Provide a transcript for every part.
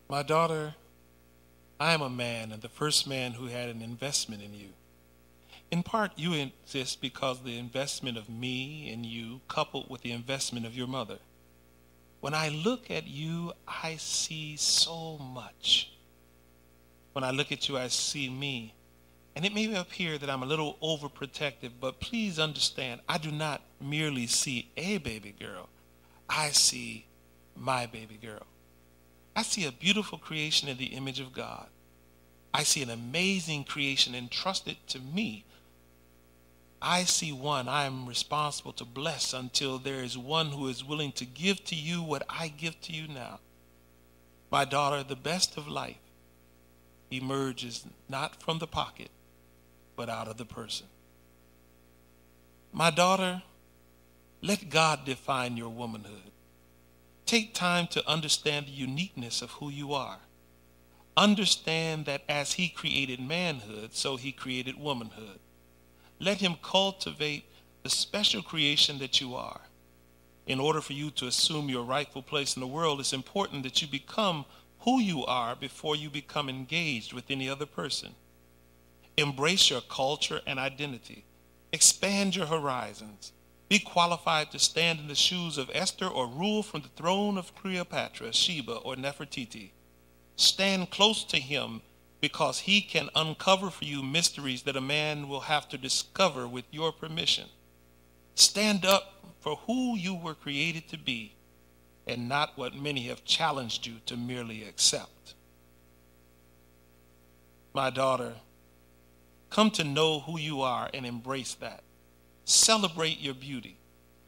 My daughter, I am a man and the first man who had an investment in you. In part, you exist because of the investment of me and you coupled with the investment of your mother. When I look at you, I see so much. When I look at you, I see me. And it may appear that I'm a little overprotective, but please understand, I do not merely see a baby girl. I see my baby girl. I see a beautiful creation in the image of God. I see an amazing creation entrusted to me. I see one I am responsible to bless until there is one who is willing to give to you what I give to you now. My daughter, the best of life emerges not from the pocket, but out of the person. My daughter, let God define your womanhood. Take time to understand the uniqueness of who you are. Understand that as he created manhood, so he created womanhood. Let him cultivate the special creation that you are. In order for you to assume your rightful place in the world, it's important that you become who you are before you become engaged with any other person. Embrace your culture and identity. Expand your horizons. Be qualified to stand in the shoes of Esther or rule from the throne of Cleopatra, Sheba, or Nefertiti. Stand close to him because he can uncover for you mysteries that a man will have to discover with your permission. Stand up for who you were created to be and not what many have challenged you to merely accept. My daughter, come to know who you are and embrace that. Celebrate your beauty.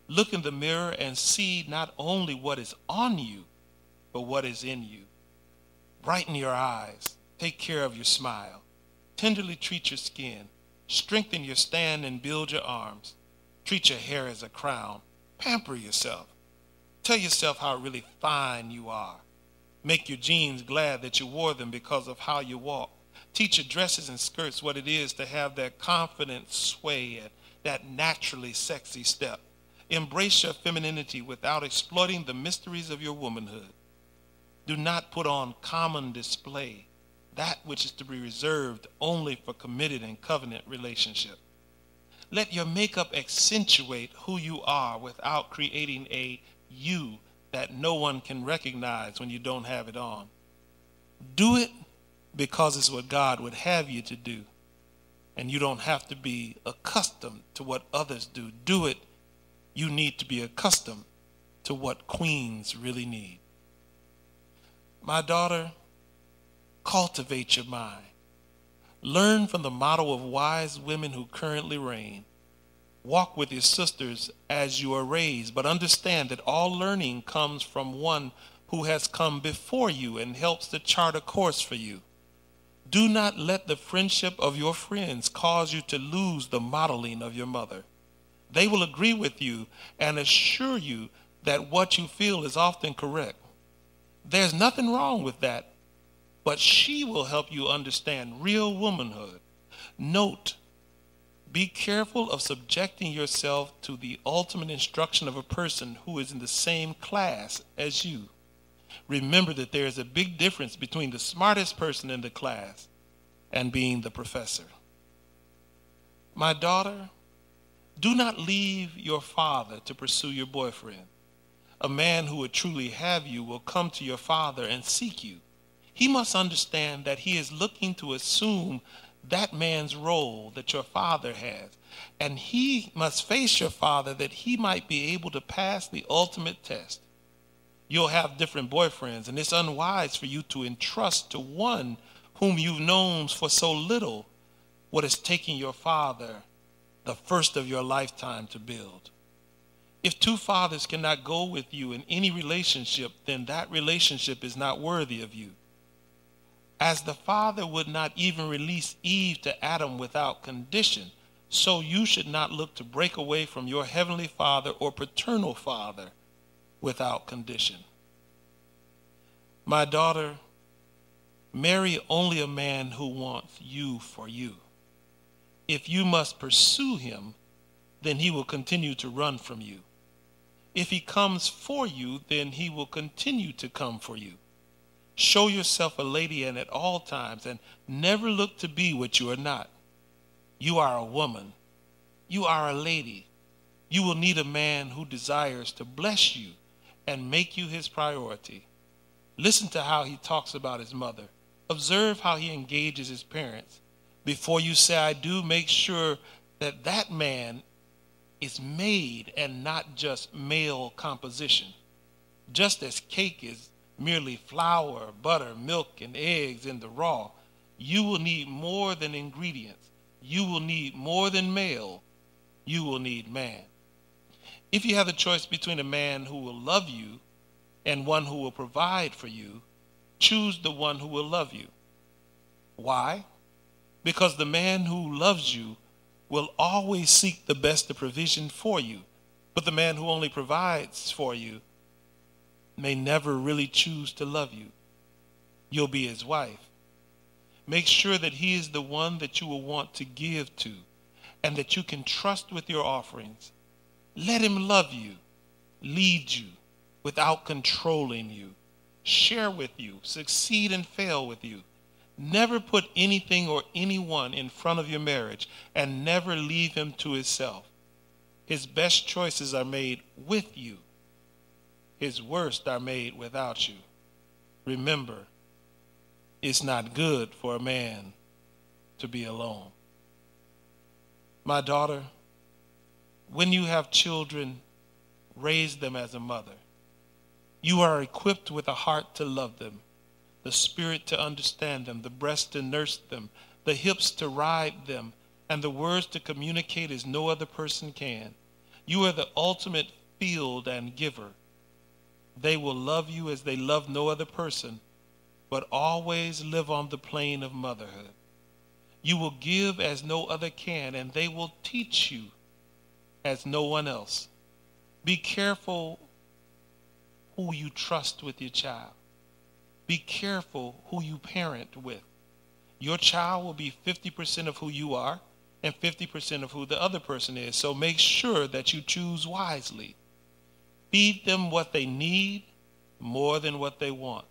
Look in the mirror and see not only what is on you, but what is in you. Brighten your eyes. Take care of your smile. Tenderly treat your skin. Strengthen your stand and build your arms. Treat your hair as a crown. Pamper yourself. Tell yourself how really fine you are. Make your jeans glad that you wore them because of how you walk. Teach your dresses and skirts what it is to have that confident sway and that naturally sexy step. Embrace your femininity without exploiting the mysteries of your womanhood. Do not put on common display that which is to be reserved only for committed and covenant relationship. Let your makeup accentuate who you are without creating a you that no one can recognize when you don't have it on. Do it because it's what God would have you to do, and you don't have to be accustomed to what others do. Do it. You need to be accustomed to what queens really need. My daughter, cultivate your mind. Learn from the model of wise women who currently reign. Walk with your sisters as you are raised, but understand that all learning comes from one who has come before you and helps to chart a course for you. Do not let the friendship of your friends cause you to lose the modeling of your mother. They will agree with you and assure you that what you feel is often correct. There's nothing wrong with that, but she will help you understand real womanhood. Note, be careful of subjecting yourself to the ultimate instruction of a person who is in the same class as you. Remember that there is a big difference between the smartest person in the class and being the professor. My daughter, do not leave your father to pursue your boyfriend. A man who would truly have you will come to your father and seek you. He must understand that he is looking to assume that man's role that your father has, and he must face your father that he might be able to pass the ultimate test. You'll have different boyfriends, and it's unwise for you to entrust to one whom you've known for so little what is taking your father the first of your lifetime to build. If two fathers cannot go with you in any relationship, then that relationship is not worthy of you. As the Father would not even release Eve to Adam without condition, so you should not look to break away from your heavenly Father or paternal Father without condition. My daughter, marry only a man who wants you for you. If you must pursue him, then he will continue to run from you. If he comes for you, then he will continue to come for you. Show yourself a lady and at all times, and never look to be what you are not. You are a woman. You are a lady. You will need a man who desires to bless you and make you his priority. Listen to how he talks about his mother. Observe how he engages his parents. Before you say I do, make sure that that man is made and not just male composition. Just as cake is merely flour, butter, milk, and eggs in the raw, you will need more than ingredients. You will need more than male. You will need man. If you have the choice between a man who will love you and one who will provide for you, choose the one who will love you. Why? Because the man who loves you will always seek the best of provision for you, but the man who only provides for you may never really choose to love you. You'll be his wife. Make sure that he is the one that you will want to give to and that you can trust with your offerings. Let him love you, lead you without controlling you, share with you, succeed and fail with you. Never put anything or anyone in front of your marriage, and never leave him to himself. His best choices are made with you. His worst are made without you. Remember, it's not good for a man to be alone. My daughter, when you have children, raise them as a mother. You are equipped with a heart to love them, the spirit to understand them, the breast to nurse them, the hips to ride them, and the words to communicate as no other person can. You are the ultimate field and giver. They will love you as they love no other person, but always live on the plane of motherhood. You will give as no other can, and they will teach you as no one else. Be careful who you trust with your child. Be careful who you parent with. Your child will be 50% of who you are and 50% of who the other person is, so make sure that you choose wisely. Feed them what they need more than what they want.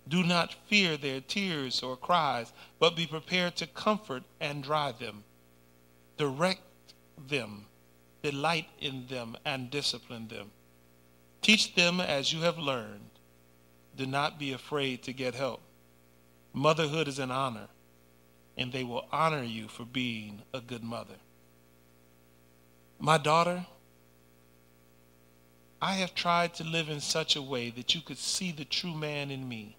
Do not fear their tears or cries, but be prepared to comfort and dry them. Direct them, delight in them, and discipline them. Teach them as you have learned. Do not be afraid to get help. Motherhood is an honor, and they will honor you for being a good mother. My daughter, I have tried to live in such a way that you could see the true man in me.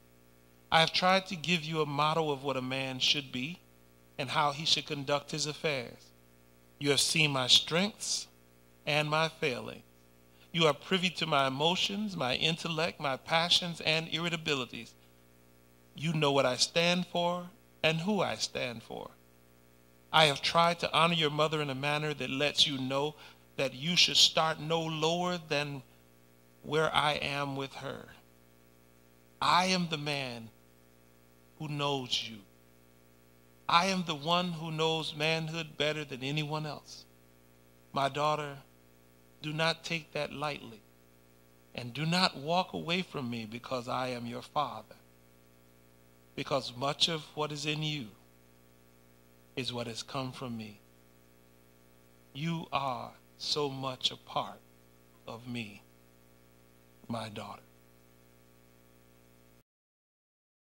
I have tried to give you a model of what a man should be and how he should conduct his affairs. You have seen my strengths and my failings. You are privy to my emotions, my intellect, my passions, and irritabilities. You know what I stand for and who I stand for. I have tried to honor your mother in a manner that lets you know that you should start no lower than where I am with her. I am the man who knows you. I am the one who knows manhood better than anyone else. My daughter, do not take that lightly, and do not walk away from me because I am your father, because much of what is in you is what has come from me. You are so much a part of me, my daughter.